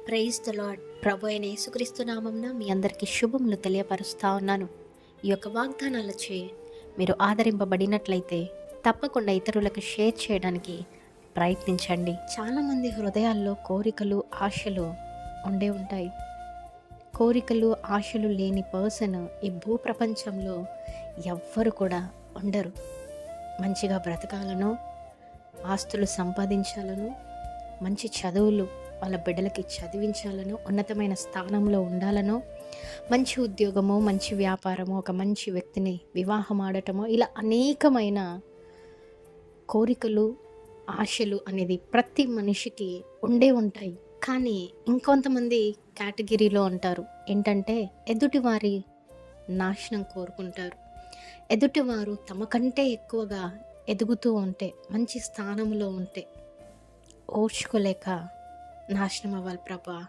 Praise the lord. ప్రభు అయిన యేసుక్రీస్తు నామమున మీ అందరికీ శుభములు తెలియపరుస్తా ఉన్నాను. ఈ యొక్క వాగ్దానాలచే మీరు ఆదరింపబడినట్లయితే తప్పకుండా ఇతరులకు షేర్ చేయడానికి ప్రయత్నించండి. చాలామంది హృదయాల్లో కోరికలు, ఆశలు ఉండే ఉంటాయి. కోరికలు, ఆశలు లేని పర్సన్ ఈ భూప్రపంచంలో ఎవ్వరు కూడా ఉండరు. మంచిగా బ్రతకాలనో, ఆస్తులు సంపాదించాలనో, మంచి చదువులు వాళ్ళ బిడ్డలకి చదివించాలనో, ఉన్నతమైన స్థానంలో ఉండాలనో, మంచి ఉద్యోగమో, మంచి వ్యాపారమో, ఒక మంచి వ్యక్తిని వివాహం ఆడటమో, ఇలా అనేకమైన కోరికలు, ఆశలు అనేది ప్రతి మనిషికి ఉండే ఉంటాయి. కానీ ఇంకొంతమంది కేటగిరీలో ఉంటారు. ఏంటంటే ఎదుటివారి నాశనం కోరుకుంటారు. ఎదుటివారు తమ కంటే ఎక్కువగా ఎదుగుతూ ఉంటే, మంచి స్థానంలో ఉంటే ఓర్చుకోలేక నాశనం అవ్వాలి ప్రభా,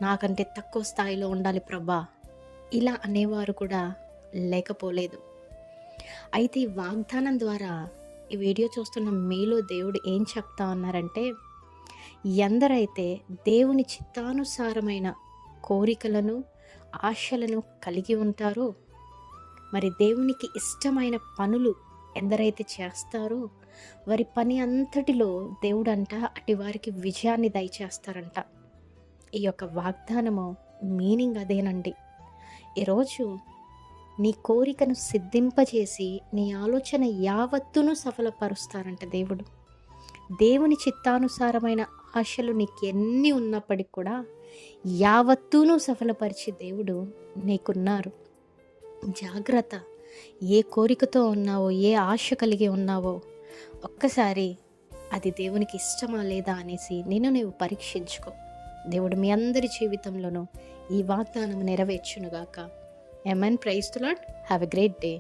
నాకంటే తక్కువ స్థాయిలో ఉండాలి ప్రభా, ఇలా అనేవారు కూడా లేకపోలేదు. అయితే ఈ వాగ్దానం ద్వారా ఈ వీడియో చూస్తున్న మీలో దేవుడు ఏం చెప్తా ఉన్నారంటే, ఎందరైతే దేవుని చిత్తానుసారమైన కోరికలను, ఆశలను కలిగి ఉంటారో, మరి దేవునికి ఇష్టమైన పనులు ఎందరైతే చేస్తారో, వారి పని అంతటిలో దేవుడంట అటు వారికి విజయాన్ని దయచేస్తారంట. ఈ యొక్క వాగ్దానము మీనింగ్ అదేనండి. ఈరోజు నీ కోరికను సిద్ధింపజేసి నీ ఆలోచన యావత్తును సఫలపరుస్తారంట దేవుడు. దేవుని చిత్తానుసారమైన ఆశలు నీకు ఎన్ని ఉన్నప్పటికి కూడా యావత్తును సఫలపరిచే దేవుడు నీకున్నారు. జాగ్రత్త. ఏ కోరికతో ఉన్నావో, ఏ ఆశ కలిగి ఉన్నావో, ఒక్కసారి అది దేవునికి ఇష్టమా లేదా అనేసి నిన్ను నీవు పరీక్షించుకో. దేవుడు మీ అందరి జీవితంలోనూ ఈ వాగ్దానం నెరవేర్చునుగాక. Amen. Praise the Lord. Have a great day.